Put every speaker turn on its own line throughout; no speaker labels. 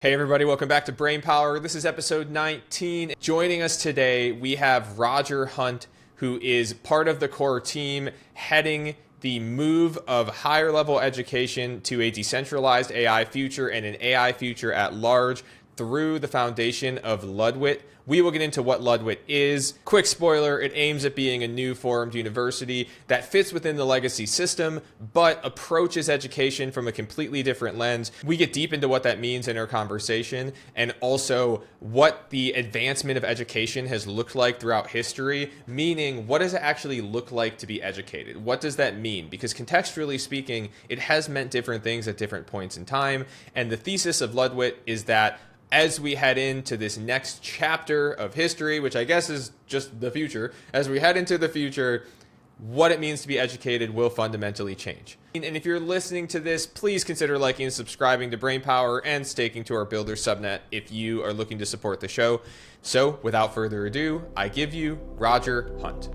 Hey everybody, welcome back to Brain Power. This is episode 19. Joining us today, we have Roger Hunt, who is part of the core team heading the move of higher level education to a decentralized AI future and an AI future at large through the foundation of Ludwitt. We will get into what Ludwitt is. Quick spoiler, it aims at being a new formed university that fits within the legacy system, but approaches education from a completely different lens. We get deep into what that means in our conversation, and also what the advancement of education has looked like throughout history, meaning what does it actually look like to be educated? What does that mean? Because contextually speaking, it has meant different things at different points in time, and the thesis of Ludwitt is that as we head into this next chapter of history, which I guess is just the future, as we head into the future, what it means to be educated will fundamentally change. And if you're listening to this, please consider liking and subscribing to Brainpower and staking to our Builder subnet if you are looking to support the show. So, without further ado, I give you Roger Hunt.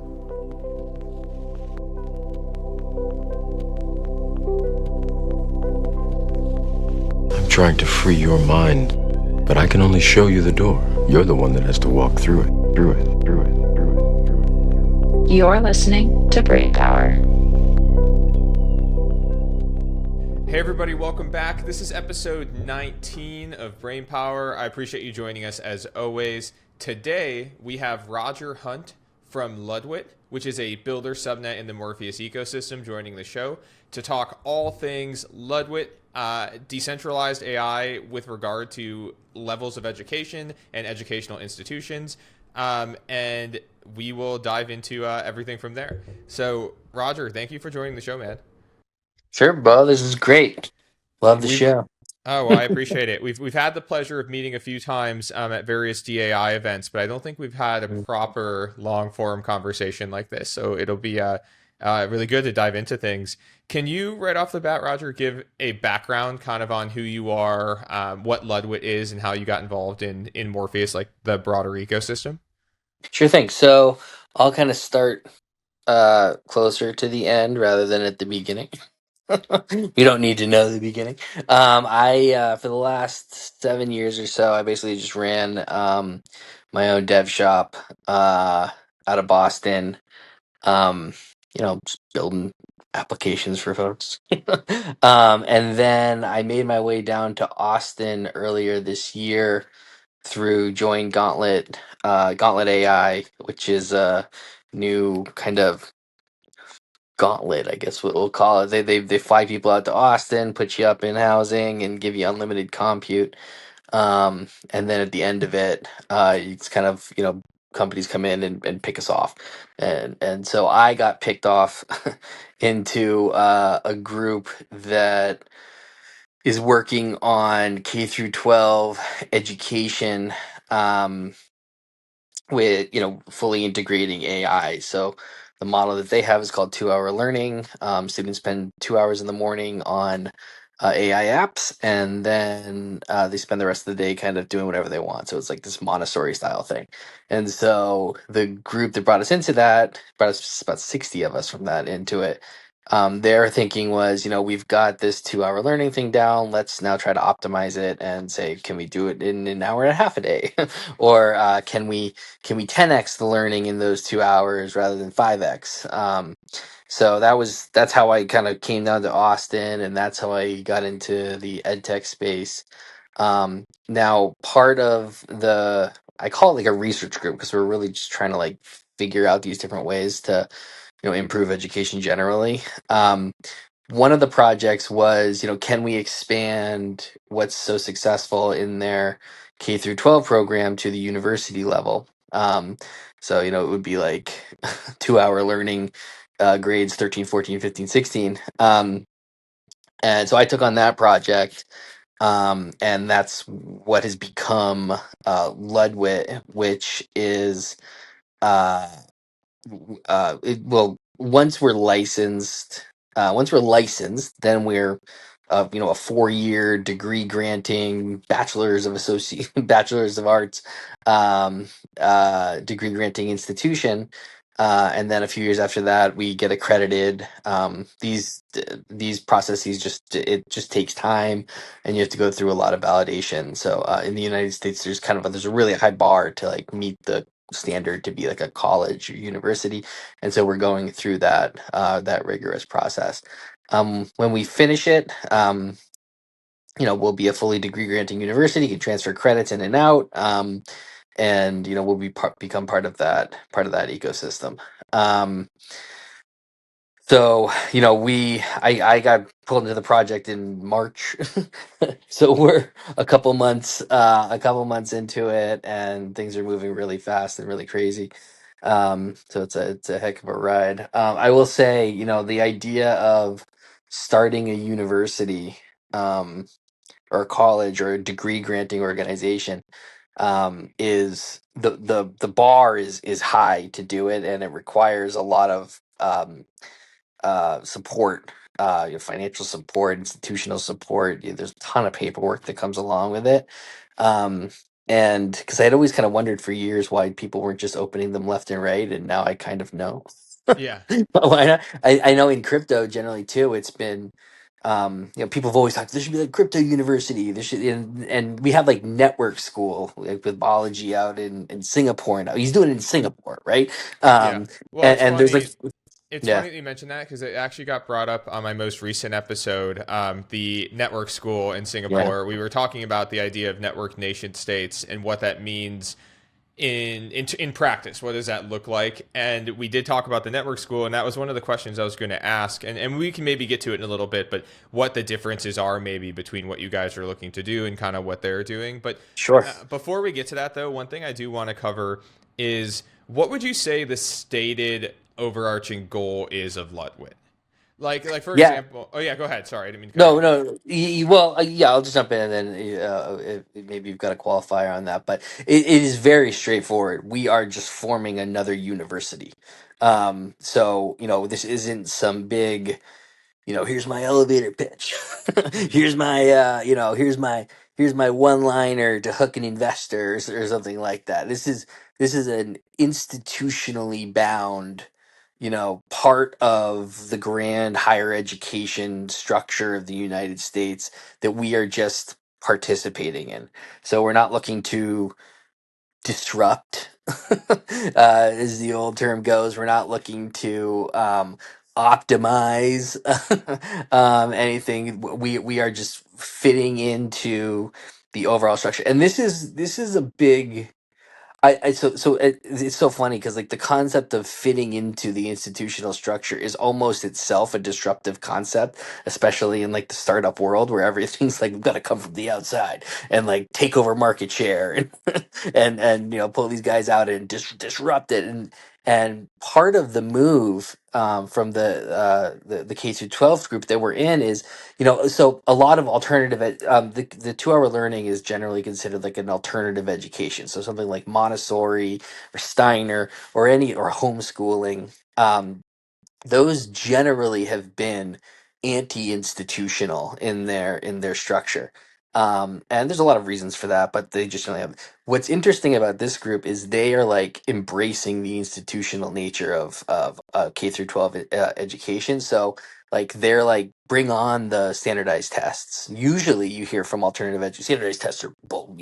I'm trying to free your mind, but I can only show you the door. You're the one that has to walk through it, through it, through it, through it.
You're listening to Brain Power.
Hey everybody, welcome back. This is episode 19 of Brain Power. I appreciate you joining us as always. Today we have Roger Hunt from Ludwitt, which is a builder subnet in the Morpheus ecosystem, joining the show to talk all things Ludwitt, decentralized AI with regard to levels of education and educational institutions. And we will dive into everything from there. So, Roger, thank you for joining the show, man.
Sure, Bo. This is great. Love the
We've
show.
Oh, well, I appreciate it. We've had the pleasure of meeting a few times at various DAI events, but I don't think we've had a proper long form conversation like this. So it'll be really good to dive into things. Can you, right off the bat, Roger, give a background kind of on who you are, what Ludwitt is, and how you got involved in Morpheus, like the broader ecosystem?
Sure thing. So I'll kind of start closer to the end rather than at the beginning. You don't need to know the beginning. I For the last 7 years or so, I basically just ran my own dev shop out of Boston. Um, just building applications for folks. And then I made my way down to Austin earlier this year through Join Gauntlet, Gauntlet AI, which is a new kind of gauntlet, I guess what we'll call it. They fly people out to Austin, put you up in housing, and give you unlimited compute. And then at the end of it, it's kind of companies come in and pick us off, and so I got picked off into a group that is working on K through 12 education, um, with fully integrating AI. So the model that they have is called 2 hour learning. Students spend 2 hours in the morning on AI apps, and then they spend the rest of the day kind of doing whatever they want. So it's like this Montessori style thing. And so the group that brought us into that, brought us about 60 of us from that into it. Their thinking was, we've got this 2 hour learning thing down. Let's now try to optimize it and say, can we do it in an hour and a half a day? Or can we 10x the learning in those 2 hours rather than 5x? So that's how I kind of came down to Austin, and that's how I got into the ed tech space. Now, part of I call it like a research group because we're really just trying to like figure out these different ways to improve education generally. One of the projects was, can we expand what's so successful in their K through 12 program to the university level? So, it would be like 2 hour learning, grades 13, 14, 15, 16. And so I took on that project. And that's what has become Ludwit, which is uh, well, once we're licensed, then we're a 4 year degree granting bachelor's of arts degree granting institution And then a few years after that, we get accredited. These processes just takes time, and you have to go through a lot of validation. So in the United States, there's a really high bar to like meet the standard to be like a college or university, and so we're going through that rigorous process. When we finish it, we'll be a fully degree granting university, can transfer credits in and out, and we'll become part of that ecosystem. Um, so I got pulled into the project in March, so we're a couple months into it, and things are moving really fast and really crazy. So it's a heck of a ride. I will say, the idea of starting a university. Or a college or a degree granting organization, is the bar is high to do it, and it requires a lot of support, financial support, institutional support. There's a ton of paperwork that comes along with it. Um, and because I had always kind of wondered for years why people weren't just opening them left and right, and now I kind of know.
Yeah.
Why not? I know in crypto generally too, it's been, people have always talked, there should be like crypto university. There should, and we have like network school, like with Balaji out in Singapore now. He's doing it in Singapore, right?
Yeah.
Um,
Well,
and there's like,
it's
yeah,
funny that you mentioned that because it actually got brought up on my most recent episode, the network school in
yeah,
Singapore. We were talking about the idea of network nation states and what that means in practice. What does that look like? And we did talk about the network school, and that was one of the questions I was going to ask. And we can maybe get to it in a little bit, but what the differences are maybe between what you guys are looking to do and kind of what they're doing. But
sure.
before we get to that, though, one thing I do want to cover is what would you say the stated overarching goal is of Ludwitt? Like for
Yeah,
example, oh yeah, go ahead. Sorry, I didn't mean to cut you
no,
off.
no. Well, yeah, I'll just jump in, and then maybe you've got a qualifier on that, but it is very straightforward. We are just forming another university. So this isn't some big, here's my elevator pitch. Here's my one liner to hook an investor, or something like that. This is an institutionally bound, part of the grand higher education structure of the United States that we are just participating in. So we're not looking to disrupt, as the old term goes. We're not looking to optimize anything. We are just fitting into the overall structure, and this is a big. It's so funny because like the concept of fitting into the institutional structure is almost itself a disruptive concept, especially in like the startup world where everything's like we've got to come from the outside and like take over market share and and pull these guys out and disrupt it. And part of the move, from the K through 12 group that we're in is, so a lot of the 2 hour learning is generally considered like an alternative education. So something like Montessori or Steiner or homeschooling. Those generally have been anti-institutional in their structure. And there's a lot of reasons for that, but they just generally have. What's interesting about this group is they are like embracing the institutional nature of K through 12 education. So like they're like bring on the standardized tests. Usually you hear from alternative education, standardized tests are bull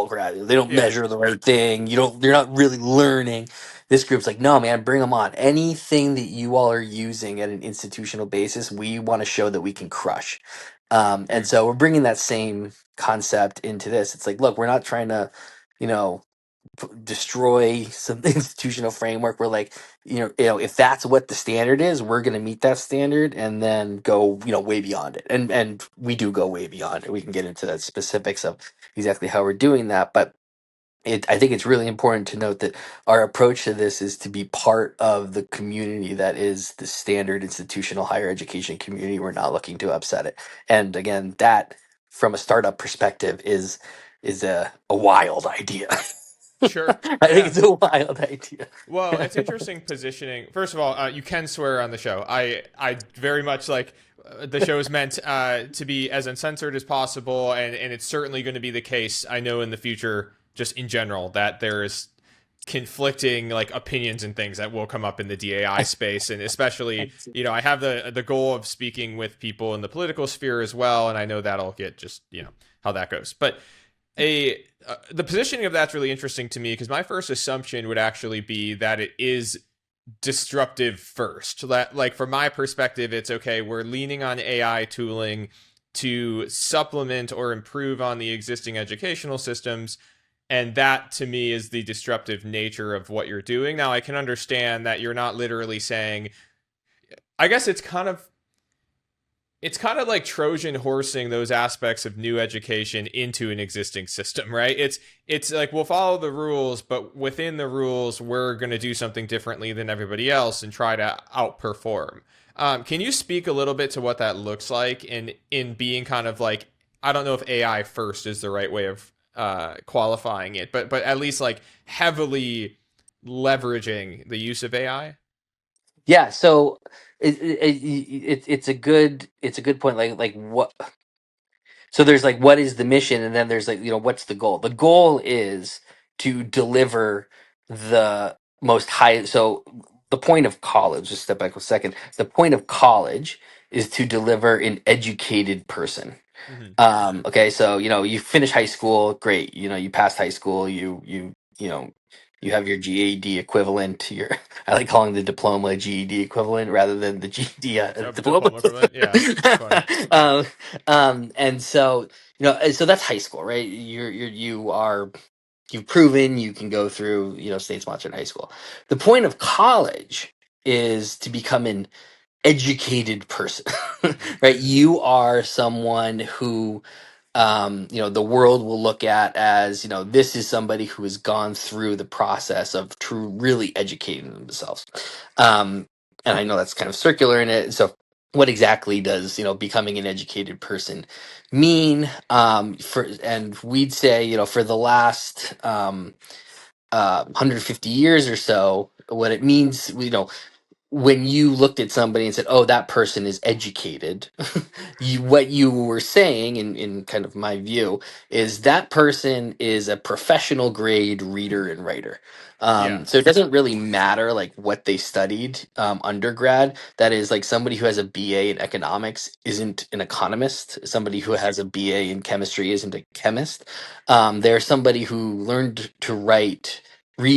crap. They don't
Yeah.
measure the right thing. You're not really learning. This group's like, no, man, bring them on. Anything that you all are using at an institutional basis, we want to show that we can crush. And
Hmm.
so we're bringing that same concept into this. It's like, look, we're not trying to, you know, destroy some institutional framework. We're like, if that's what the standard is, we're going to meet that standard and then go, way beyond it. And we do go way beyond it. We can get into the specifics of exactly how we're doing that, but I think it's really important to note that our approach to this is to be part of the community that is the standard institutional higher education community. We're not looking to upset it. And again, that from a startup perspective is a wild idea.
Sure.
I think
Yeah.
it's a wild idea.
Well, it's interesting positioning. First of all, you can swear on the show. I very much like the show is meant to be as uncensored as possible, and it's certainly going to be the case. I know in the future, just in general, that there is conflicting like opinions and things that will come up in the DAI space, and especially I have the goal of speaking with people in the political sphere as well, and I know that'll get just how that goes. But the positioning of that's really interesting to me because my first assumption would actually be that it is disruptive first. Like from my perspective, it's okay, we're leaning on AI tooling to supplement or improve on the existing educational systems. And that to me is the disruptive nature of what you're doing. Now, I can understand that you're not literally saying, I guess it's kind of like Trojan horsing those aspects of new education into an existing system, right? It's like we'll follow the rules, but within the rules, we're going to do something differently than everybody else and try to outperform. Can you speak a little bit to what that looks like in being kind of like, I don't know if AI first is the right way of qualifying it, but at least like heavily leveraging the use of AI?
Yeah, so it's a good point. Like what? So there's like what is the mission, and then there's like what's the goal? The goal is to deliver the most high. So the point of college. Just step back a second. The point of college is to deliver an educated person.
Mm-hmm.
Okay, so you finish high school, great. You passed high school. You have your GED equivalent. Your I like calling the diploma GED equivalent rather than the GED
So
diploma.
diploma equivalent, yeah, it's funny.
And so so that's high school, right? You've proven you can go through state sponsored high school. The point of college is to become an educated person. Right, you are someone who the world will look at as this is somebody who has gone through the process of true really educating themselves. And I know that's kind of circular in it. So what exactly does becoming an educated person mean? And we'd say for the last 150 years or so, what it means, when you looked at somebody and said, "Oh, that person is educated," what you were saying, in kind of my view, is that person is a professional grade reader and writer.
Yeah.
So it doesn't really matter like what they studied undergrad. That is, like somebody who has a BA in economics isn't an economist. Somebody who has a BA in chemistry isn't a chemist. They're somebody who learned to read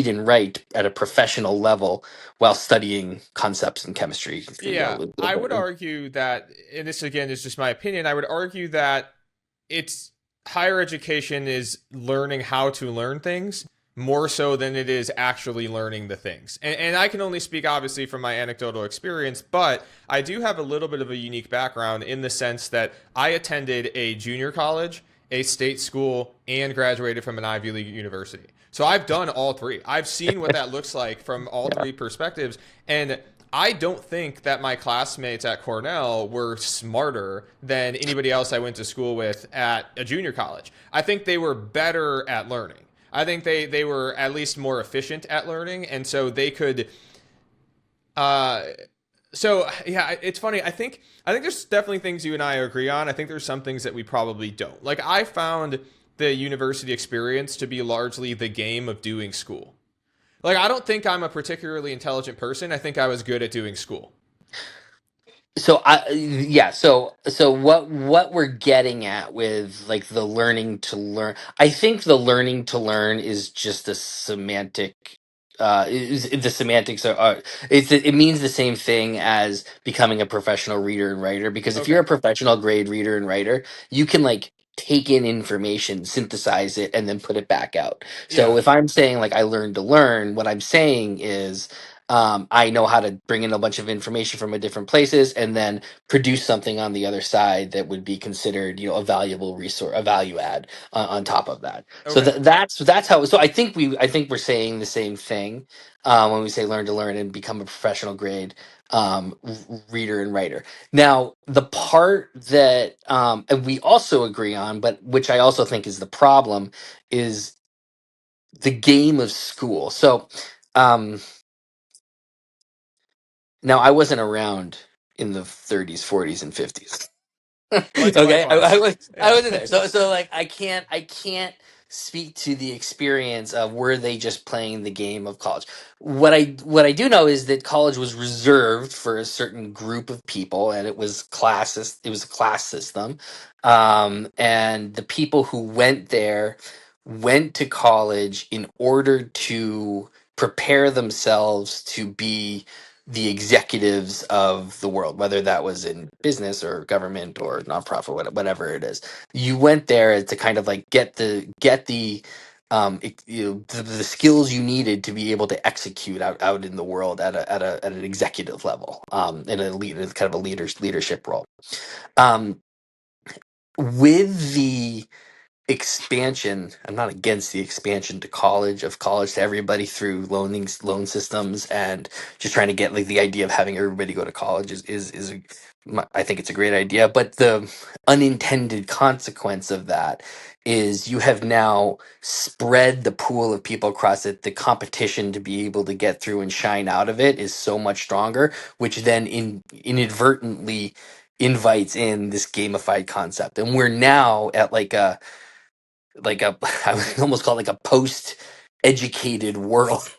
and write at a professional level while studying concepts in chemistry.
Yeah, I would argue that, and this again is just my opinion, I would argue that it's higher education is learning how to learn things more so than it is actually learning the things. And I can only speak obviously from my anecdotal experience, but I do have a little bit of a unique background in the sense that I attended a junior college, a state school, and graduated from an Ivy League university. So I've done all three. I've seen what that looks like from all three perspectives. And I don't think that my classmates at Cornell were smarter than anybody else I went to school with at a junior college. I think they were better at learning. I think they were at least more efficient at learning. And so they could so yeah, it's funny. I think there's definitely things you and I agree on. I think there's some things that we probably don't. Like I found the university experience to be largely the game of doing school. Like I don't think I'm a particularly intelligent person. I think I was good at doing school.
So what we're getting at with like the learning to learn, I think the learning to learn is just a semantic. The semantics it means the same thing as becoming a professional reader and writer, because if you're
Okay.
a professional grade reader and writer, you can like take in information, synthesize it, and then put it back out. So
Yeah.
if I'm saying like I learned to learn, what I'm saying is I know how to bring in a bunch of information from a different places and then produce something on the other side that would be considered, a valuable resource, a value add on top of that. So
Okay.
that's how. So I think we're saying the same thing when we say learn to learn and become a professional grade reader and writer. Now, the part that and we also agree on, but which I also think is the problem, is the game of school. So. Um, Now, I wasn't around in the 30s, 40s, and 50s. Okay, I
Likewise.
was I
Yeah.
wasn't there. So like I can't speak to the experience of were they just playing the game of college. What I do know is that college was reserved for a certain group of people, and it was classist. It was a class system, and the people who went there went to college in order to prepare themselves to be the executives of the world, whether that was in business or government or nonprofit, whatever it is. You went there to kind of like get the the skills you needed to be able to execute out in the world at an executive level, in a lead, in kind of a leadership role. Um, with the expansion, I'm not against the expansion to college to everybody through loan systems, and just trying to get like the idea of having everybody go to college I think it's a great idea. But the unintended consequence of that is you have now spread the pool of people across it. The competition to be able to get through and shine out of it is so much stronger, which then inadvertently invites in this gamified concept. And we're now at like a I would almost call it like a post educated world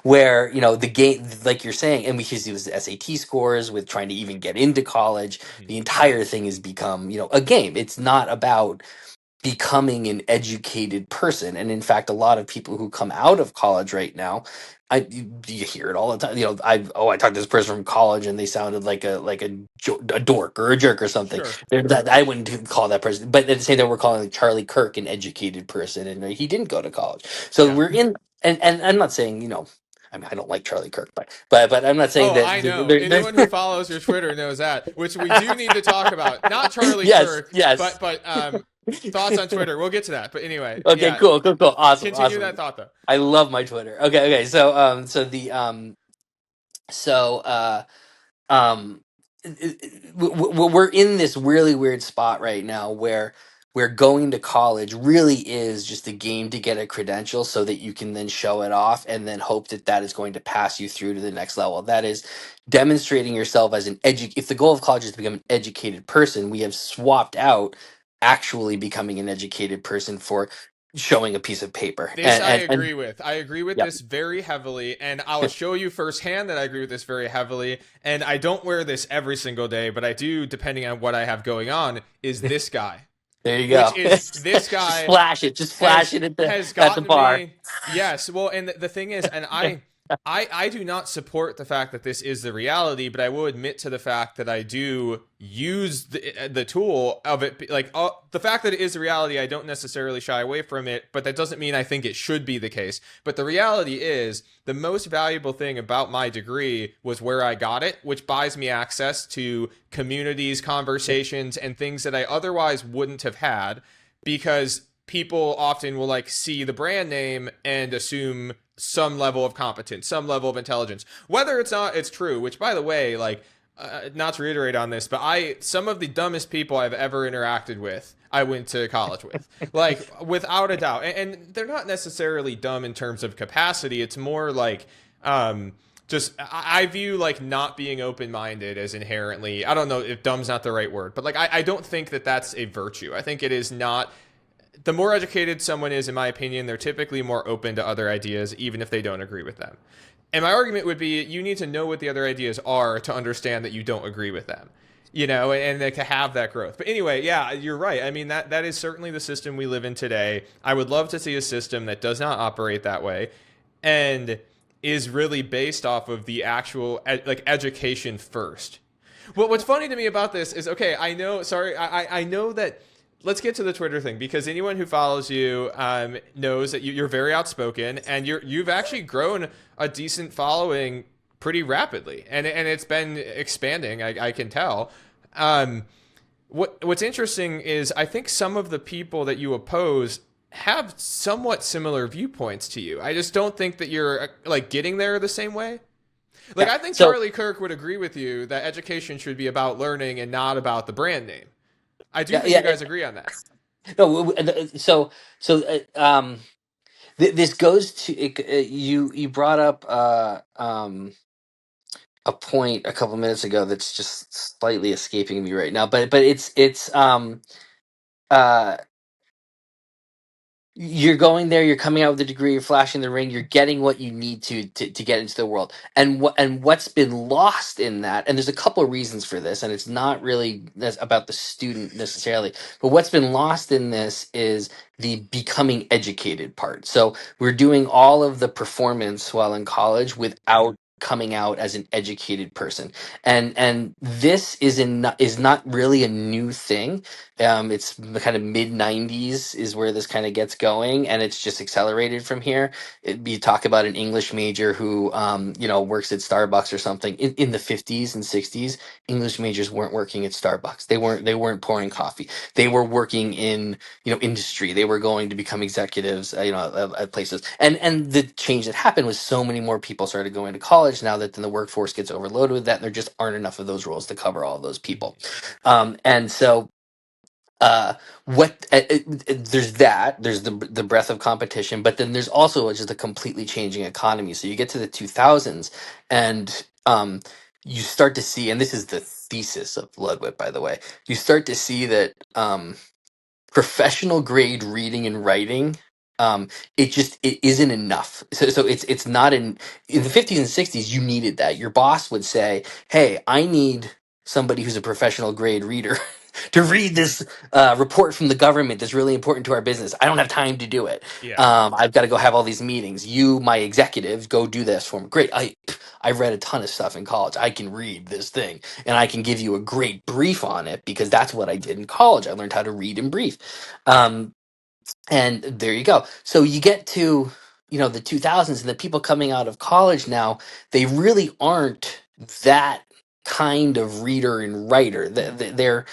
where the game, like you're saying, and we used to use SAT scores with trying to even get into college.
Mhm.
The entire thing has become a game. It's not about becoming an educated person. And in fact, a lot of people who come out of college right now, you hear it all the time. I talked to this person from college and they sounded like a dork or a jerk or something.
Sure.
I wouldn't call that person, but at the same time, we're calling Charlie Kirk an educated person, and he didn't go to college. So
Yeah.
we're in, and I'm not saying I mean, I don't like Charlie Kirk, but I'm not saying
Oh,
that.
I know. Anyone who follows your Twitter knows that, which we do need to talk about. Not Charlie
Yes,
Kirk,
yes.
but thoughts on Twitter. We'll get to that. But anyway,
Okay,
yeah.
cool. Awesome,
Continue
awesome.
that thought though.
I love my Twitter. Okay. So um, we're in this really weird spot right now where going to college really is just a game to get a credential so that you can then show it off and then hope that that is going to pass you through to the next level. That is demonstrating yourself as if the goal of college is to become an educated person, we have swapped out actually becoming an educated person for showing a piece of paper.
This I
And
agree with. I agree with
yeah.
this very heavily, and I'll show you firsthand that I agree with this very heavily. And I don't wear this every single day, but I do, depending on what I have going on, is this guy.
There you go.
Which is this
Just
guy
flash it. Just flash it
has
at the
gotten
bar.
me. Yes, well, and the thing is, and I do not support the fact that this is the reality, but I will admit to the fact that I do use the tool of it. Like the fact that it is the reality, I don't necessarily shy away from it, but that doesn't mean I think it should be the case. But the reality is, the most valuable thing about my degree was where I got it, which buys me access to communities, conversations, and things that I otherwise wouldn't have had, because people often will like see the brand name and assume some level of competence, some level of intelligence, whether it's true, which by the way, like, not to reiterate on this, but some of the dumbest people I've ever interacted with, I went to college with, like, without a doubt. And they're not necessarily dumb in terms of capacity. It's more like, just, I view like not being open-minded as inherently, I don't know if dumb's not the right word, but like, I don't think that that's a virtue. I think it is not. The more educated someone is, in my opinion, they're typically more open to other ideas, even if they don't agree with them. And my argument would be, you need to know what the other ideas are to understand that you don't agree with them, and to have that growth. But anyway, yeah, you're right. I mean, that is certainly the system we live in today. I would love to see a system that does not operate that way and is really based off of the actual education first. Well, what's funny to me about this is, okay, I know that. Let's get to the Twitter thing, because anyone who follows you knows that you're very outspoken, and you've actually grown a decent following pretty rapidly, and it's been expanding. I can tell. What's interesting is I think some of the people that you oppose have somewhat similar viewpoints to you. I just don't think that you're like getting there the same way. Like, I think Charlie Kirk would agree with you that education should be about learning and not about the brand name. I do think you guys agree on that.
No, this goes to you brought up a point a couple minutes ago that's just slightly escaping me right now, but it's uh you're going there, you're coming out with a degree, you're flashing the ring, you're getting what you need to get into the world. And what's been lost in that, and there's a couple of reasons for this, and it's not really about the student necessarily, but what's been lost in this is the becoming educated part. So we're doing all of the performance while in college without coming out as an educated person. And this is not really a new thing. It's the kind of mid 90s is where this kind of gets going, and it's just accelerated from here. You talk about an English major who, works at Starbucks or something. In the 50s and 60s, English majors weren't working at Starbucks. They weren't pouring coffee. They were working in, industry. They were going to become executives, at places. And the change that happened was so many more people started going to college now that then the workforce gets overloaded with that, and there just aren't enough of those roles to cover all those people. And so uh there's that, there's the breadth of competition, but then there's also just a completely changing economy. So you get to the 2000s, and you start to see, and this is the thesis of Ludwitt, by the way, you start to see that professional grade reading and writing, it isn't enough. So it's not in the 50s and 60s. You needed that. Your boss would say, hey, I need somebody who's a professional grade reader to read this report from the government that's really important to our business. I don't have time to do it.
Yeah.
I've got to go have all these meetings. You, my executives, go do this for me. Great. I read a ton of stuff in college. I can read this thing, and I can give you a great brief on it because that's what I did in college. I learned how to read and brief. Um, and there you go. So you get to, the 2000s, and the people coming out of college now, they really aren't that kind of reader and writer. They're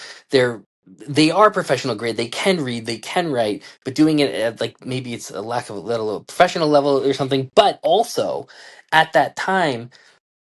they are professional grade. They can read, they can write, but doing it at, like, maybe it's a lack of a little professional level or something. But also at that time,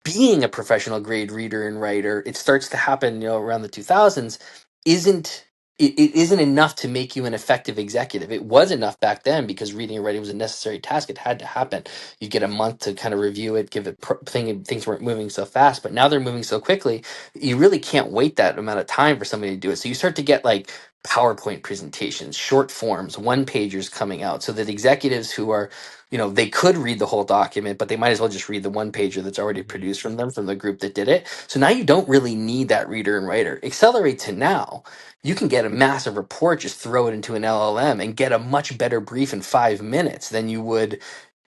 being a professional grade reader and writer, it starts to happen, around the 2000s, isn't it isn't enough to make you an effective executive. It was enough back then because reading and writing was a necessary task. It had to happen. You get a month to kind of review it, give it things weren't moving so fast, but now they're moving so quickly. You really can't wait that amount of time for somebody to do it. So you start to get like PowerPoint presentations, short forms, one pagers coming out, so that executives who are, they could read the whole document, but they might as well just read the one pager that's already produced from them, from the group that did it. So now you don't really need that reader and writer. Accelerate to now. You can get a massive report, just throw it into an LLM and get a much better brief in 5 minutes than you would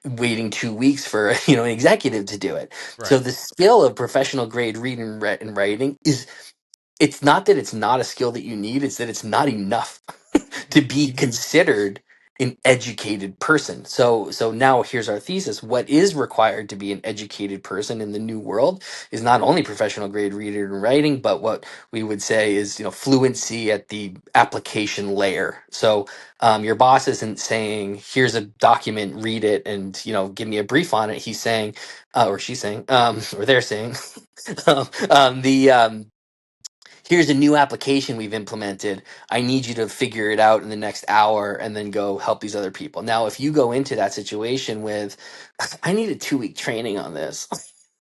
waiting 2 weeks for an executive to do it. So
Right.
the skill of professional grade reading and writing is, it's not that it's not a skill that you need, it's that it's not enough to be considered an educated person. So now here's our thesis. What is required to be an educated person in the new world is not only professional grade reading and writing, but what we would say is, fluency at the application layer. So your boss isn't saying, here's a document, read it, and give me a brief on it. He's saying, or she's saying, or they're saying, the here's a new application we've implemented. I need you to figure it out in the next hour and then go help these other people. Now, if you go into that situation with, I need a 2 week training on this.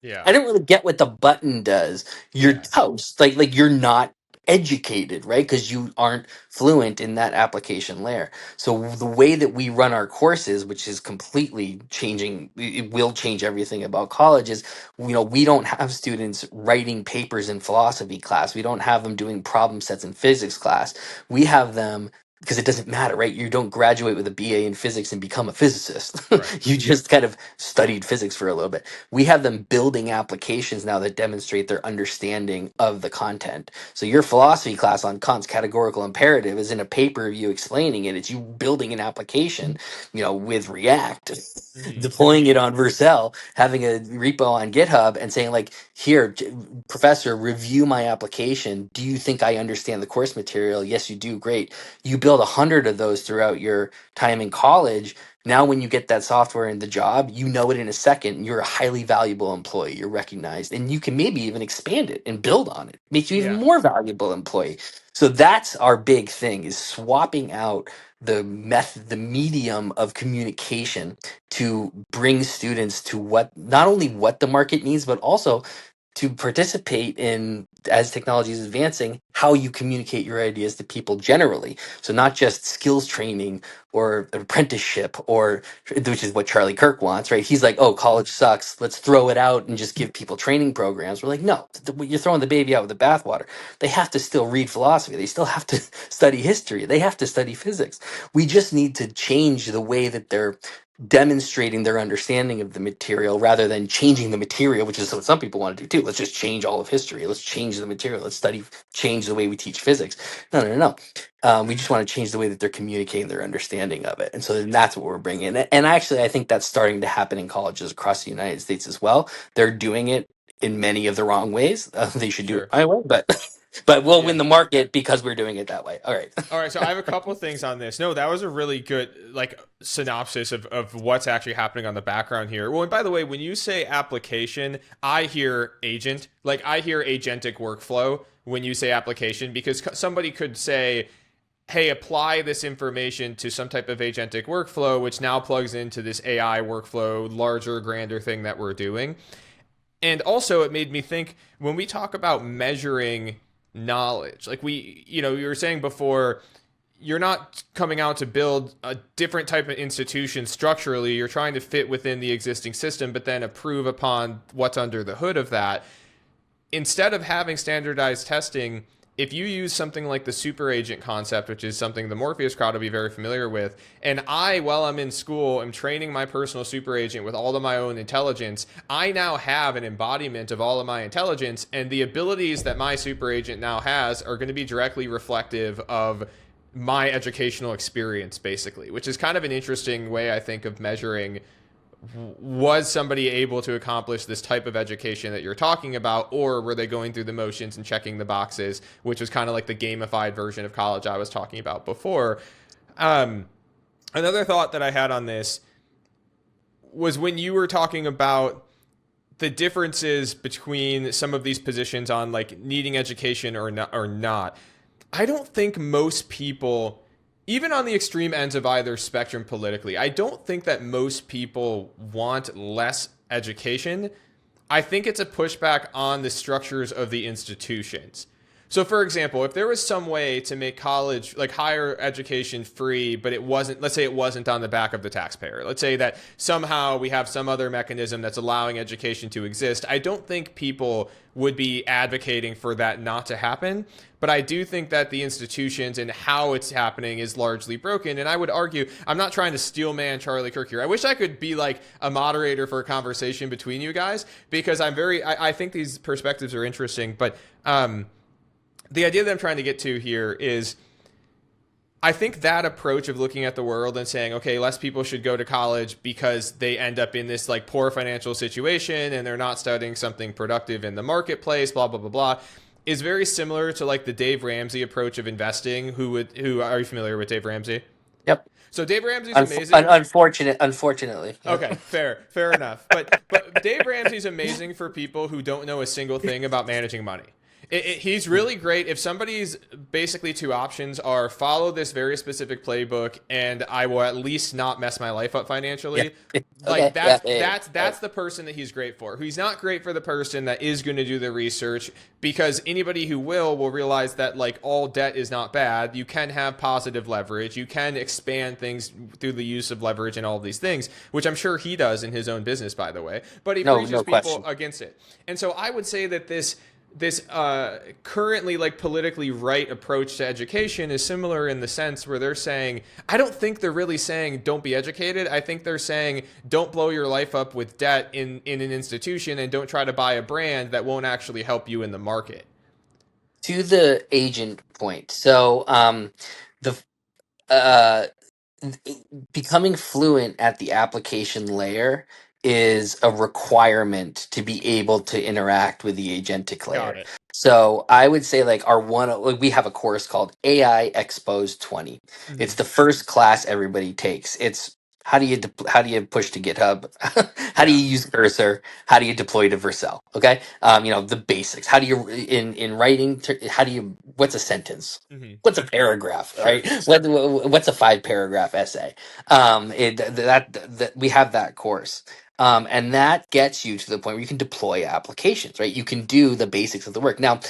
Yeah.
I don't really get what the button does. You're
Yeah.
toast. Like you're not educated, right? Because you aren't fluent in that application layer. So the way that we run our courses, which is completely changing, it will change everything about college, is, we don't have students writing papers in philosophy class. We don't have them doing problem sets in physics class. We have them, because it doesn't matter, right? You don't graduate with a BA in physics and become a physicist.
Right.
You just kind of studied physics for a little bit. We have them building applications now that demonstrate their understanding of the content. So your philosophy class on Kant's categorical imperative is in a paper of you explaining it. It's you building an application, with React,
Hmm.
deploying it on Vercel, having a repo on GitHub, and saying like, here, professor, review my application. Do you think I understand the course material? Yes, you do. Great. You build 100 of those throughout your time in college. Now, when you get that software in the job, you know it in a second. You're a highly valuable employee. You're recognized, and you can maybe even expand it and build on it. Make you even
Yeah.
more valuable employee. So that's our big thing: is swapping out the medium of communication to bring students to what, not only what the market needs, but also to participate in, as technology is advancing, how you communicate your ideas to people generally. So not just skills training or apprenticeship, or which is what Charlie Kirk wants, right? He's like, oh, college sucks, let's throw it out and just give people training programs. We're like, no, you're throwing the baby out with the bathwater. They have to still read philosophy, they still have to study history, they have to study physics. We just need to change the way that they're demonstrating their understanding of the material rather than changing the material, which is what some people want to do too. Let's just change all of history. Let's change the material. Let's change the way we teach physics. No, no, no, no. We just want to change the way that they're communicating their understanding of it. And so then that's what we're bringing in. And actually, I think that's starting to happen in colleges across the United States as well. They're doing it in many of the wrong ways. They should do it
Sure.
my way, but but we'll
Yeah.
win the market because we're doing it that way. All right.
All right, so I have a couple things on this. No, that was a really good like synopsis of what's actually happening on the background here. Well, and by the way, when you say application, I hear agent. Like I hear agentic workflow when you say application because somebody could say, "Hey, apply this information to some type of agentic workflow," which now plugs into this AI workflow, larger, grander thing that we're doing. And also, it made me think when we talk about measuring knowledge, like you were saying before, you're not coming out to build a different type of institution structurally. You're trying to fit within the existing system, but then improve upon what's under the hood of that. Instead of having standardized testing, if you use something like the super agent concept, which is something the Morpheus crowd will be very familiar with, and I, while I'm in school, am training my personal super agent with all of my own intelligence, I now have an embodiment of all of my intelligence, and the abilities that my super agent now has are going to be directly reflective of my educational experience, basically, which is kind of an interesting way, I think, of measuring was somebody able to accomplish this type of education that you're talking about, or were they going through the motions and checking the boxes, which was kind of like the gamified version of college I was talking about before. Another thought that I had on this was when you were talking about the differences between some of these positions on like needing education or not. I don't think most people, even on the extreme ends of either spectrum politically, I don't think that most people want less education. I think it's a pushback on the structures of the institutions. So, for example, if there was some way to make college, like higher education, free, but it wasn't, let's say it wasn't on the back of the taxpayer. Let's say that somehow we have some other mechanism that's allowing education to exist. I don't think people would be advocating for that not to happen. But I do think that the institutions and how it's happening is largely broken. And I would argue, I'm not trying to steel man Charlie Kirk here. I wish I could be like a moderator for a conversation between you guys, because I think these perspectives are interesting. But the idea that I'm trying to get to here is I think that approach of looking at the world and saying, okay, less people should go to college because they end up in this like poor financial situation and they're not studying something productive in the marketplace, blah, blah, blah, blah, is very similar to like the Dave Ramsey approach of investing. Who are you familiar with Dave Ramsey?
Yep.
So Dave Ramsey's amazing.
Unfortunately. Yeah.
Okay, fair enough. But Dave Ramsey's amazing for people who don't know a single thing about managing money. He's really great. If somebody's basically two options are follow this very specific playbook and I will at least not mess my life up financially,
Yeah.
like
Okay.
that's the person that he's great for. He's not great for the person that is going to do the research, because anybody who will realize that like all debt is not bad. You can have positive leverage. You can expand things through the use of leverage and all of these things, which I'm sure he does in his own business, by the way. But he preaches people
question.
against it. And so I would say that this currently like politically right approach to education is similar in the sense where they're saying, I don't think they're really saying don't be educated. I think they're saying don't blow your life up with debt in an institution, and don't try to buy a brand that won't actually help you in the market.
To the agent point. So the uh becoming fluent at the application layer is a requirement to be able to interact with the agentic
Got
layer.
it.
So I would say like like we have a course called AI Expose 20.
Mm-hmm.
It's the first class everybody takes. It's how do you push to GitHub? How do
Yeah.
you use cursor? How do you deploy to Vercel? Okay, the basics. How do you in writing? How do you? What's a sentence?
Mm-hmm.
What's a paragraph?
Sure.
Right? What's a 5-paragraph essay? That we have that course. And that gets you to the point where you can deploy applications, right? You can do the basics of the work. Now,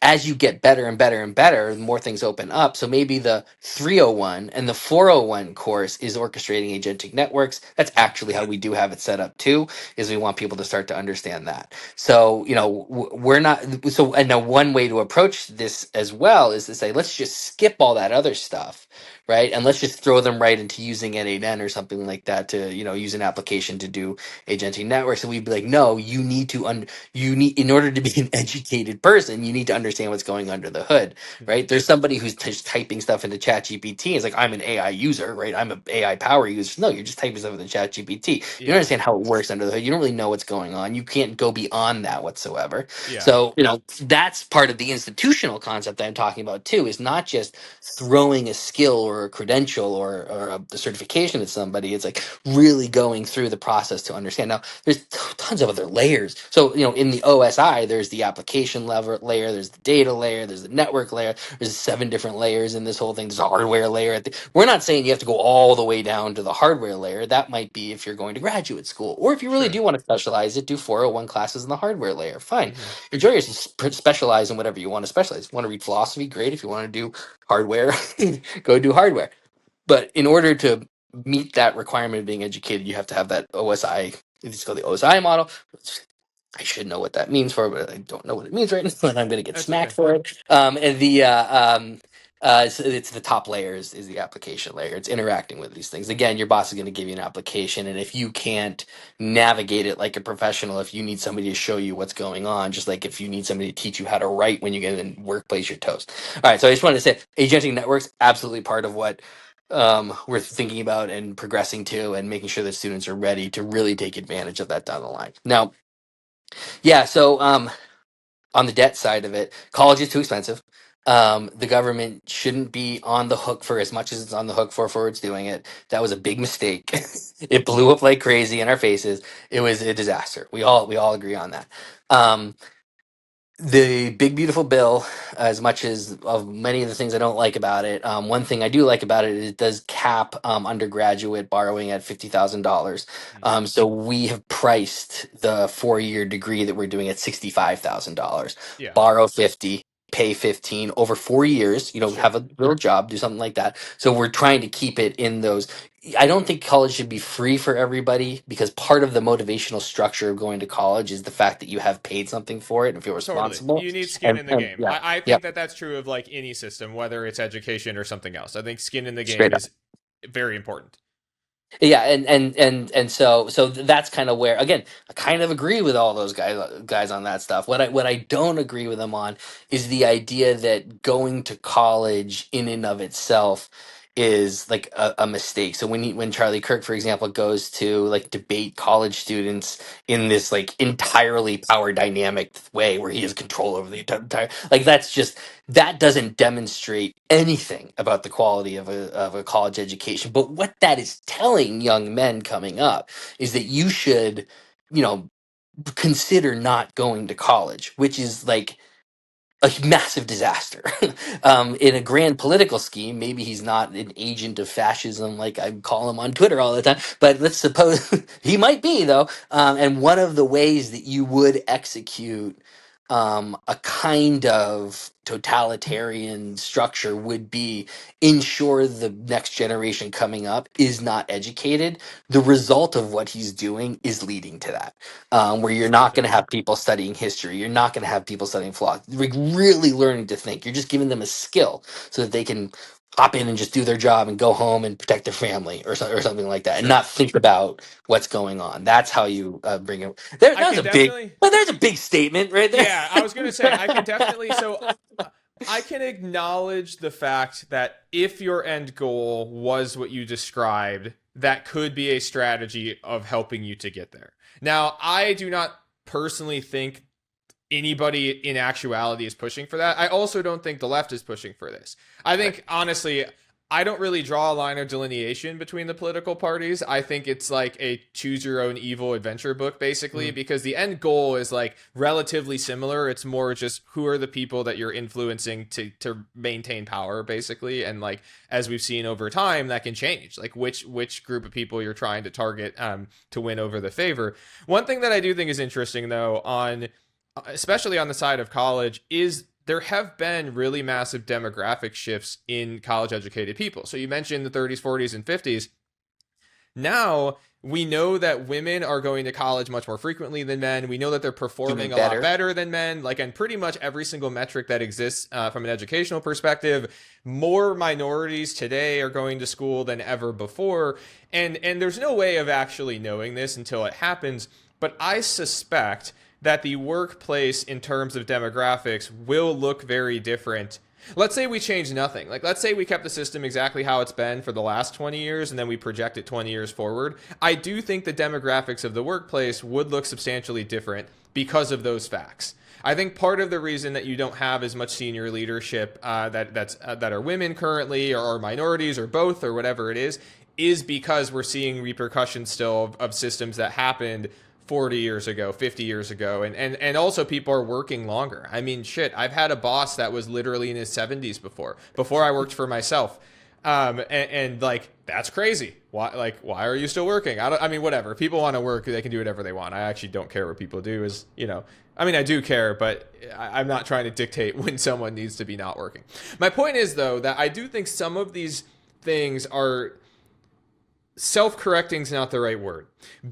as you get better and better and better, the more things open up. So maybe the 301 and the 401 course is orchestrating agentic networks. That's actually how we do have it set up too, is we want people to start to understand that. So, we're not, so, and now one way to approach this as well is to say, let's just skip all that other stuff, right? And let's just throw them right into using N8N or something like that to, use an application to do agentic networks. And we'd be like, no, you need to, you need, in order to be an educated person, you need to understand what's going under the hood, right? There's somebody who's just typing stuff into ChatGPT. It's like, I'm an AI user, right? I'm an AI power user. No, you're just typing stuff into ChatGPT. You don't
Yeah.
understand how it works under the hood. You don't really know what's going on. You can't go beyond that whatsoever.
Yeah.
So, that's part of the institutional concept that I'm talking about too, is not just throwing a skill or a credential or a certification at somebody. It's like really going through the process to understand. Now, there's tons of other layers. So, in the OSI, there's the application level layer, there's the data layer, there's the network layer, there's 7 different layers in this whole thing. There's a hardware layer. We're not saying you have to go all the way down to the hardware layer. That might be if you're going to graduate school, or if you really
Sure.
do want to specialize it, do 401 classes in the hardware layer. Fine.
Hmm.
Enjoy yourself. Specialize in whatever you want to specialize. Want to read philosophy? Great. If you want to do hardware, go do hardware. But in order to meet that requirement of being educated, you have to have that OSI. It's called the OSI model. I should know what that means for, but I don't know what it means right now, and I'm going to get
That's
smacked
okay.
for it. And so it's the top layer is the application layer. It's interacting with these things. Again, your boss is going to give you an application, and if you can't navigate it like a professional, if you need somebody to show you what's going on, just like if you need somebody to teach you how to write when you get in the workplace, you're toast. All right, so I just wanted to say, agentic networks absolutely part of what we're thinking about and progressing to, and making sure that students are ready to really take advantage of that down the line. Now, yeah, so on the debt side of it, college is too expensive. The government shouldn't be on the hook for as much as it's on the hook for it's doing it. That was a big mistake. It blew up like crazy in our faces. It was a disaster. We all agree on that. Um, the big beautiful bill, as much as of many of the things I don't like about it, one thing I do like about it is it does cap undergraduate borrowing at $50,000.
Hmm.
So we have priced the 4-year degree that we're doing at $65,000.
Yeah.
Borrow 50, pay 15 over 4 years. Have
Sure.
a little job, do something like that. So we're trying to keep it in those. I don't think college should be free for everybody, because part of the motivational structure of going to college is the fact that you have paid something for it and feel
Totally.
responsible.
You need skin
And,
in the
and
game.
yeah,
I
yeah,
think that that's true of like any system, whether it's education or something else. I think skin in the game
straight up.
is very important.
Yeah, and so that's kind of where, again, I kind of agree with all those guys on that stuff. What I don't agree with them on is the idea that going to college in and of itself is like a mistake. So when Charlie Kirk, for example, goes to like debate college students in this like entirely power dynamic way where he has control over the entire, like, that doesn't demonstrate anything about the quality of a college education. But what that is telling young men coming up is that you should, you know, consider not going to college, which is like a massive disaster. In a grand political scheme, maybe he's not an agent of fascism like I call him on Twitter all the time, but let's suppose he might be, though. And one of the ways that you would execute a kind of totalitarian structure would be ensure the next generation coming up is not educated. The result of what he's doing is leading to that, where you're not going to
Specifically.
have people studying history. You're not going to have people studying philosophy, like really learning to think. You're just giving them a skill so that they can hop in and just do their job and go home and protect their family, or something like that, and
Sure.
not think about what's going on. That's how you bring it. There,
I
that was
can
a big.
definitely.
Well, there's a big statement right there.
Yeah, I was going to say, I can definitely. So I can acknowledge the fact that if your end goal was what you described, that could be a strategy of helping you to get there. Now, I do not personally think anybody in actuality is pushing for that. I also don't think the left is pushing for this. I think, honestly, I don't really draw a line of delineation between the political parties. I think it's like a choose your own evil adventure book, basically,
Mm.
because the end goal is like relatively similar. It's more just who are the people that you're influencing to maintain power, basically. And like as we've seen over time, that can change. Like which group of people you're trying to target to win over the favor. One thing that I do think is interesting though, on especially on the side of college, is there have been really massive demographic shifts in college educated people. So you mentioned the 30s, 40s, and 50s. Now we know that women are going to college much more frequently than men. We know that they're
Doing
performing a lot
better.
better than men. Like, and pretty much every single metric that exists from an educational perspective, more minorities today are going to school than ever before. And there's no way of actually knowing this until it happens. But I suspect that the workplace in terms of demographics will look very different. Let's say we change nothing. Like, let's say we kept the system exactly how it's been for the last 20 years and then we project it 20 years forward. I do think the demographics of the workplace would look substantially different because of those facts. I think part of the reason that you don't have as much senior leadership that are women currently or minorities or both or whatever it is because we're seeing repercussions still of systems that happened 40 years ago, 50 years ago. And also people are working longer. I mean, shit, I've had a boss that was literally in his 70s before I worked for myself. And like, that's crazy. Why are you still working? I mean, whatever. If people want to work, they can do whatever they want. I actually don't care what people do I mean, I do care, but I'm not trying to dictate when someone needs to be not working. My point is though, that I do think some of these things are self-correcting is not the right word.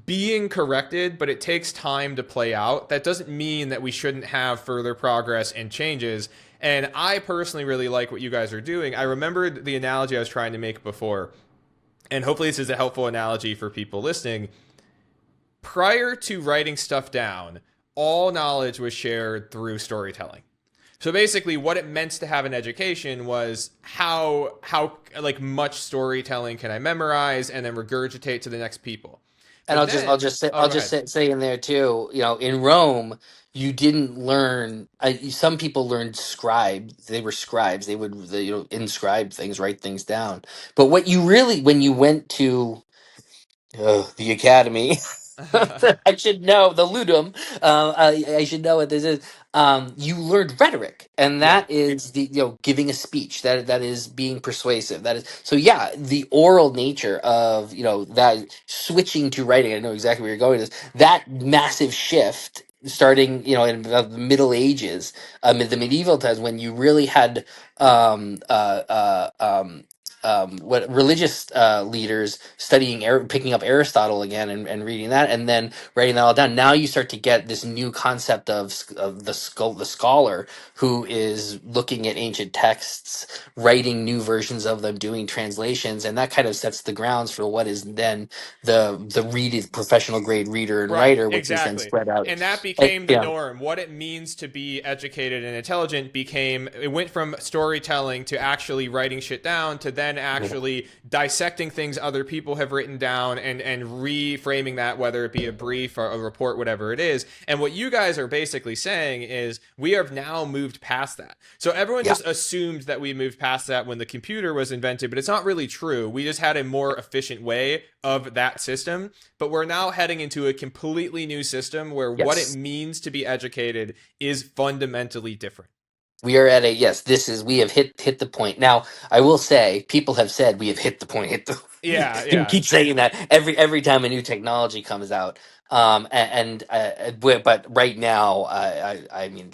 Being corrected, but it takes time to play out. That doesn't mean that we shouldn't have further progress and changes. And I personally really like what you guys are doing. I remembered the analogy I was trying to make before, and hopefully this is a helpful analogy for people listening. Prior to writing stuff down, all knowledge was shared through storytelling. So basically what it meant to have an education was how like much storytelling can I memorize and then regurgitate to the next people.
And
But then,
I'll
go
just
ahead.
say in there too. You know, in Rome, you didn't learn. Some people learned scribe. They were scribes. You know, inscribe things, write things down. But what you really, when you went to the academy, I should know the ludum. I should know what this is. You learned rhetoric, and
Yeah.
that is the giving a speech. That is being persuasive. That is so. Yeah, the oral nature of that switching to writing. I know exactly where you're going with this. That massive shift. Starting, in the Middle Ages, the medieval times, when you really had um, uh, uh, um, what religious leaders studying picking up Aristotle again and reading that and then writing that all down. Now you start to get this new concept of the scholar who is looking at ancient texts, writing new versions of them, doing translations, and that kind of sets the grounds for what is then the professional grade reader and
Right,
writer, which is then
exactly.
spread out.
And that
And,
became the
yeah,
norm. What it means to be educated and intelligent it went from storytelling to actually writing shit down to then actually dissecting things other people have written down and reframing that, whether it be a brief or a report, whatever it is. And what you guys are basically saying is we have now moved past that. So everyone
yeah,
just assumed that we moved past that when the computer was invented, but it's not really true. We just had a more efficient way of that system, but we're now heading into a completely new system where what it
yes.
means to be educated is fundamentally different.
We are at a yes. This is we have hit the point. Now, I will say, people have said we have hit the point. Hit the
Yeah,
people
yeah.
keep saying that every time a new technology comes out. But right now, I mean,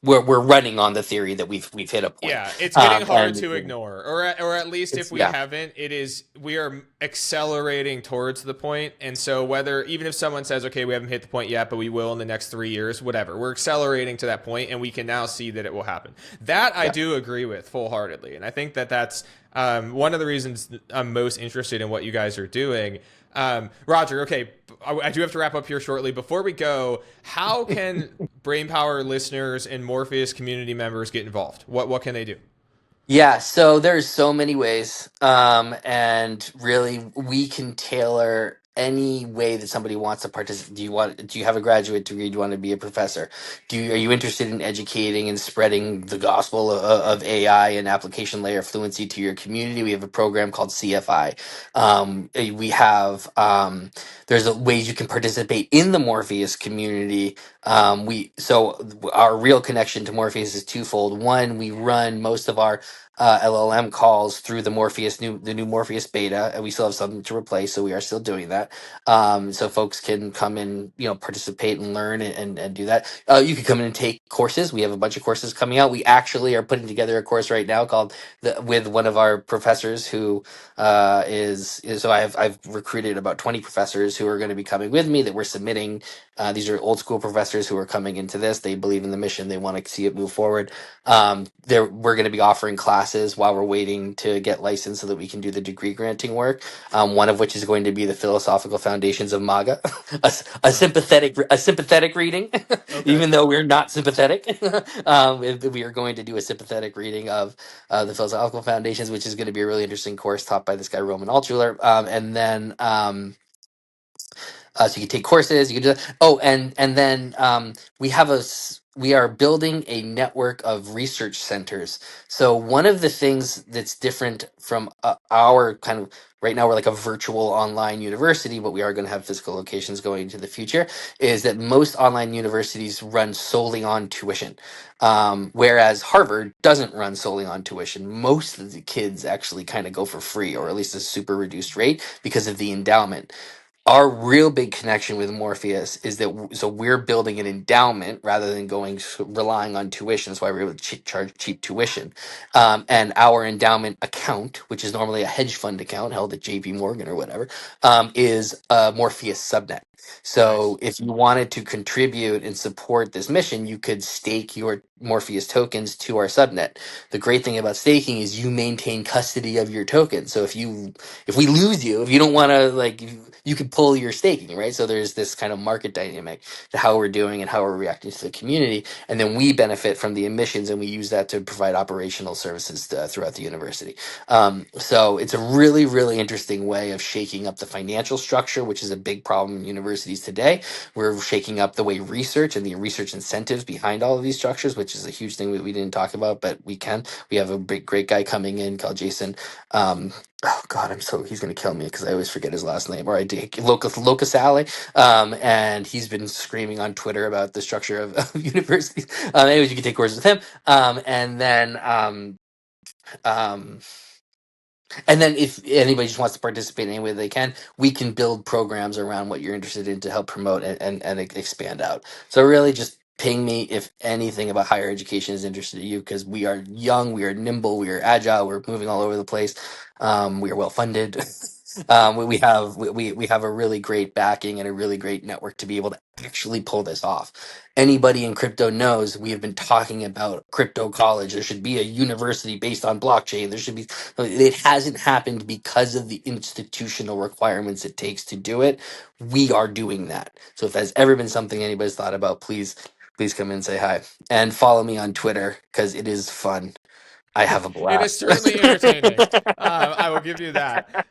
we're running on the theory that we've hit a point.
Yeah, it's getting hard
And
to ignore, or at least if
it's
we
yeah,
haven't, we are accelerating towards the point. And so even if someone says, okay, we haven't hit the point yet, but we will in the next 3 years, whatever, we're accelerating to that point, and we can now see that it will happen. That I
yeah.
do agree with full heartedly, and I think that that's one of the reasons I'm most interested in what you guys are doing. Roger, okay, I do have to wrap up here shortly. Before we go, how can Brainpower listeners and Morpheus community members get involved? What can they do?
Yeah, so there's so many ways, and really we can tailor any way that somebody wants to participate. Do you have a graduate degree? Do you want to be a professor? Are you interested in educating and spreading the gospel of AI and application layer fluency to your community? We have a program called CFI. We have there's ways you can participate in the Morpheus community. Our real connection to Morpheus is twofold. One, we run most of our LLM calls through the new Morpheus beta, and we still have something to replace, so we are still doing that. So folks can come in, participate and learn and do that. You can come in and take courses. We have a bunch of courses coming out. We actually are putting together a course right now called with one of our professors who so I've recruited about 20 professors who are going to be coming with me that we're submitting. These are old school professors who are coming into this. They believe in the mission. They want to see it move forward. We're going to be offering classes while we're waiting to get licensed so that we can do the degree granting work. One of which is going to be the philosophical foundations of MAGA, a sympathetic reading, even though we're not sympathetic. We are going to do a sympathetic reading of the philosophical foundations, which is going to be a really interesting course taught by this guy Roman Altschuler. And then so you can take courses, you can do that. Oh, and then we are building a network of research centers. So one of the things that's different from our kind of right now, we're like a virtual online university, but we are going to have physical locations going into the future, is that most online universities run solely on tuition. Whereas Harvard doesn't run solely on tuition. Most of the kids actually kind of go for free, or at least a super reduced rate because of the endowment. Our real big connection with Morpheus is that so we're building an endowment rather than relying on tuition. That's why we're able to charge cheap tuition. And our endowment account, which is normally a hedge fund account held at J.P. Morgan or whatever, is a Morpheus subnet. So if you wanted to contribute and support this mission, you could stake your Morpheus tokens to our subnet. The great thing about staking is you maintain custody of your tokens. So if we lose you, if you don't want to you can pull your staking, right? So there's this kind of market dynamic to how we're doing and how we're reacting to the community. And then we benefit from the emissions and we use that to provide operational services throughout the university. So it's a really, really interesting way of shaking up the financial structure, which is a big problem in universities today. We're shaking up the way research and the research incentives behind all of these structures, which is a huge thing that we didn't talk about, but we can. We have a great guy coming in called Jason. Oh God, he's gonna kill me because I always forget his last name. Or I do Locus Alley. And he's been screaming on Twitter about the structure of universities. Anyways, you can take courses with him. And then if anybody just wants to participate in any way they can, we can build programs around what you're interested in to help promote and expand out. So really just ping me if anything about higher education is interested in you, because we are young, we are nimble, we are agile, we're moving all over the place. We are well funded. We have a really great backing and a really great network to be able to actually pull this off. Anybody in crypto knows we have been talking about crypto college. There should be a university based on blockchain. There should be. It hasn't happened because of the institutional requirements it takes to do it. We are doing that. So if there's ever been something anybody's thought about, please come in and say hi and follow me on Twitter because it is fun. I have a
It is
blast.
certainly entertaining. I will give you that.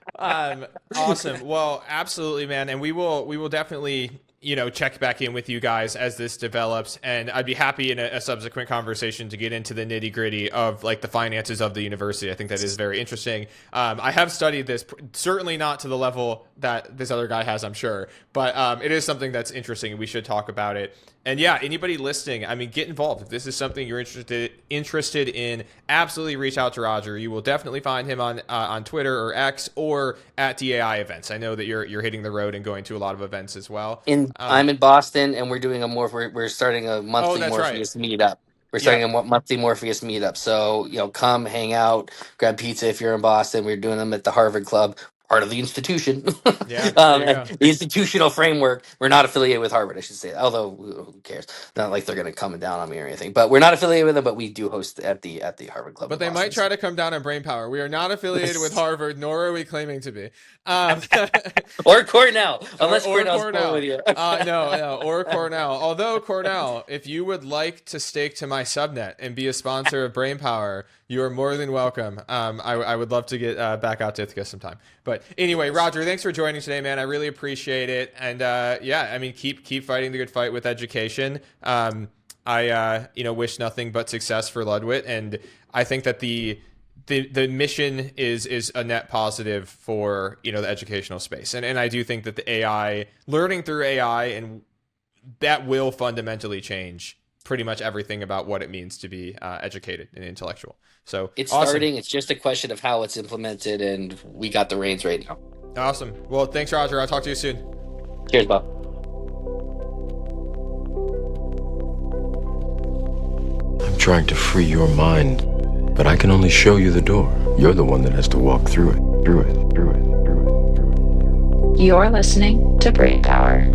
Awesome. Well, absolutely, man. And we will definitely check back in with you guys as this develops. And I'd be happy in a subsequent conversation to get into the nitty gritty of like the finances of the university. I think that is very interesting. I have studied this, certainly not to the level that this other guy has, I'm sure, but it is something that's interesting and we should talk about it. And yeah, anybody listening, I mean, get involved. If this is something you're interested in, absolutely reach out to Roger. You will definitely find him on Twitter or X or at DAI events. I know that you're hitting the road and going to a lot of events as well.
I'm in Boston, and we're starting a monthly
That's right.
Morpheus meetup. We're starting
Yep.
a monthly Morpheus meetup. So, come hang out, grab pizza if you're in Boston. We're doing them at the Harvard Club, part of the institution.
Yeah, there you
And
go.
the institutional framework. We're not affiliated with Harvard, I should say. Although, who cares? Not like they're going to come down on me or anything. But we're not affiliated with them. But we do host at the Harvard Club
But
in
they might
Boston.
try to come down on brain power. We are not affiliated with Harvard, nor are we claiming to be.
Or Cornell, unless
or
Cornell's playing with
Cornell.
you.
No, or Cornell. Although Cornell, if you would like to stake to my subnet and be a sponsor of Brainpower, you are more than welcome. I would love to get back out to Ithaca sometime. But anyway, Roger, thanks for joining today, man. I really appreciate it. And yeah, I mean, keep fighting the good fight with education. I wish nothing but success for Ludwitt, and I think that the mission is a net positive for the educational space, and I do think that the AI learning through AI and that will fundamentally change pretty much everything about what it means to be educated and intellectual. So
It's
awesome.
starting. It's just a question of how it's implemented, and we got the reins right now.
Awesome. Well, thanks, Roger. I'll talk to you soon.
Cheers, Bob.
I'm trying to free your mind, but I can only show you the door. You're the one that has to walk through it, through it, through it, through it, through it.
You're listening to Brainpower.